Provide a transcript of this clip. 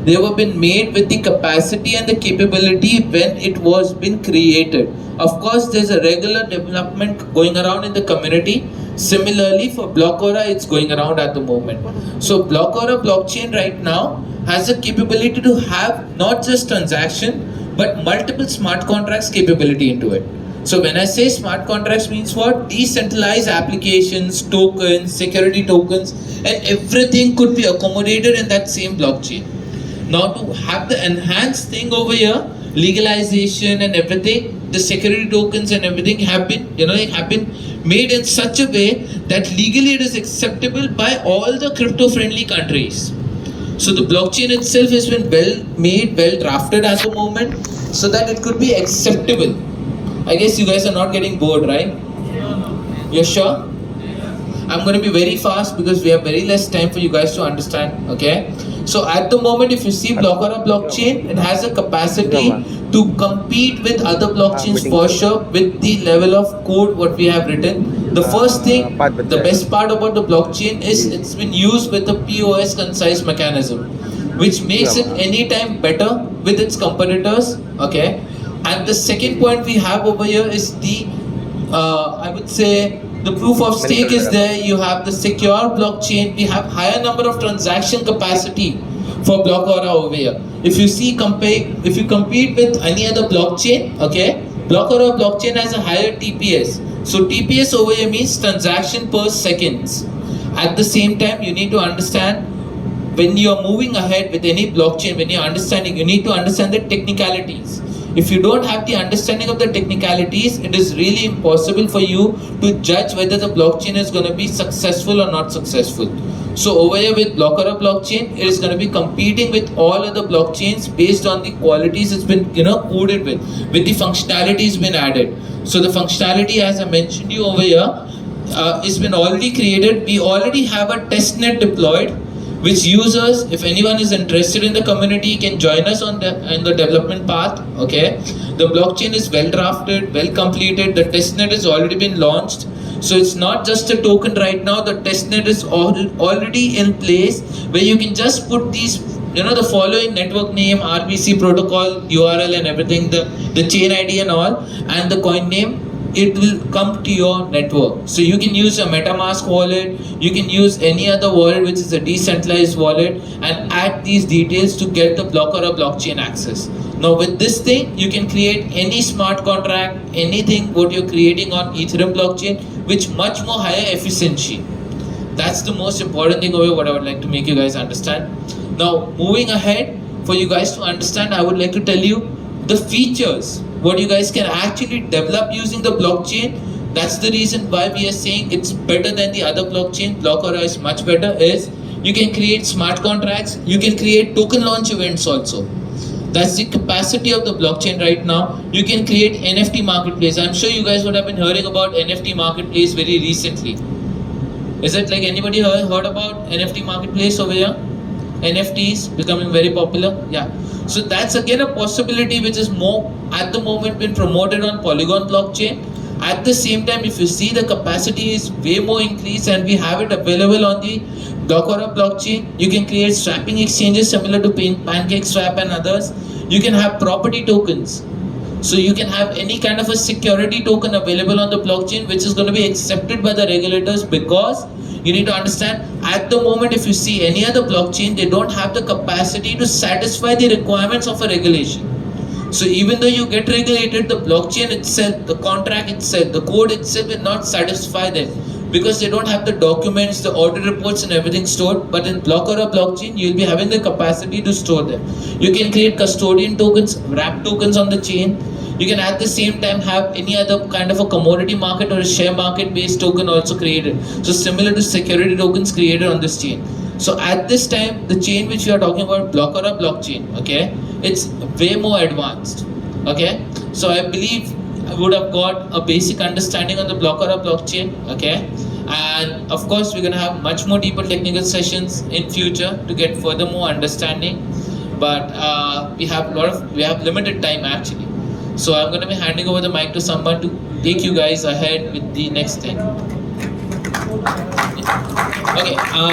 they were been made with the capacity and the capability when it was been created. Of course, there's a regular development going around in the community. Similarly, for BlockAura, it's going around at the moment. So BlockAura blockchain right now has the capability to have not just transaction, but multiple smart contracts capability into it. So when I say smart contracts means what? Decentralized applications, tokens, security tokens, and everything could be accommodated in that same blockchain. Now to have the enhanced thing over here, legalization and everything, the security tokens and everything have been, have been made in such a way that legally it is acceptable by all the crypto-friendly countries. So the blockchain itself has been well made, well drafted at the moment, so that it could be acceptable. I guess you guys are not getting bored, right? You're sure? I'm going to be very fast because we have very less time for you guys to understand, okay? So at the moment, if you see BlockAura blockchain, it has a capacity to compete with other blockchains for sure with the level of code what we have written. The first thing, the best part about the blockchain is it's been used with the POS concise mechanism, which makes it anytime better with its competitors, okay? And the second point we have over here is the, I would say, the proof of stake is there. You have the secure blockchain. We have higher number of transaction capacity for BlockAura over here. If you see, if you compete with any other blockchain, okay, BlockAura blockchain has a higher TPS. So TPS over here means transaction per seconds. At the same time, you need to understand when you are moving ahead with any blockchain, when you're understanding, you need to understand the technicalities. If you don't have the understanding of the technicalities, it is really impossible for you to judge whether the blockchain is going to be successful or not successful. So over here with BlockAura blockchain, it is going to be competing with all other blockchains based on the qualities it's been coded with the functionalities been added. So the functionality, as I mentioned you over here, has been already created. We already have a testnet deployed, which users, if anyone is interested in the community, can join us on the development path, okay? The blockchain is well drafted, well completed, the testnet has already been launched. So it's not just a token right now, the testnet is already in place where you can just put these, the following network name, RPC protocol, URL and everything, the chain ID and all, and the coin name. It will come to your network. So you can use a MetaMask wallet, you can use any other wallet which is a decentralized wallet and add these details to get the BlockAura blockchain access. Now with this thing, you can create any smart contract, anything what you're creating on Ethereum blockchain, which much more higher efficiency. That's the most important thing over here, what I would like to make you guys understand. Now moving ahead, for you guys to understand, I would like to tell you the features what you guys can actually develop using the blockchain. That's the reason why we are saying it's better than the other blockchain. BlockAura is much better. Is you can create smart contracts, you can create token launch events also. That's the capacity of the blockchain right now. You can create NFT marketplace. I'm sure you guys would have been hearing about NFT marketplace very recently. Is it like anybody heard about NFT marketplace over here? NFTs becoming very popular. Yeah. So that's again a possibility which is more at the moment been promoted on Polygon blockchain. At the same time, if you see, the capacity is way more increased and we have it available on the BlockAura blockchain. You can create swapping exchanges similar to PancakeSwap and others. You can have property tokens. So you can have any kind of a security token available on the blockchain which is going to be accepted by the regulators, because you need to understand, at the moment if you see any other blockchain, they don't have the capacity to satisfy the requirements of a regulation. So even though you get regulated, the blockchain itself, the contract itself, the code itself will not satisfy them, because they don't have the documents, the audit reports and everything stored. But in BlockAura blockchain, you'll be having the capacity to store them. You can create custodian tokens, wrap tokens on the chain. You can at the same time have any other kind of a commodity market or a share market based token also created. So similar to security tokens created on this chain. So at this time, the chain which we are talking about, BlockAura blockchain, okay, it's way more advanced, okay. So I believe I would have got a basic understanding on the BlockAura blockchain, okay. And of course, we're gonna have much more deeper technical sessions in future to get further more understanding. But we have limited time actually. So I'm going to be handing over the mic to someone to take you guys ahead with the next thing. Okay.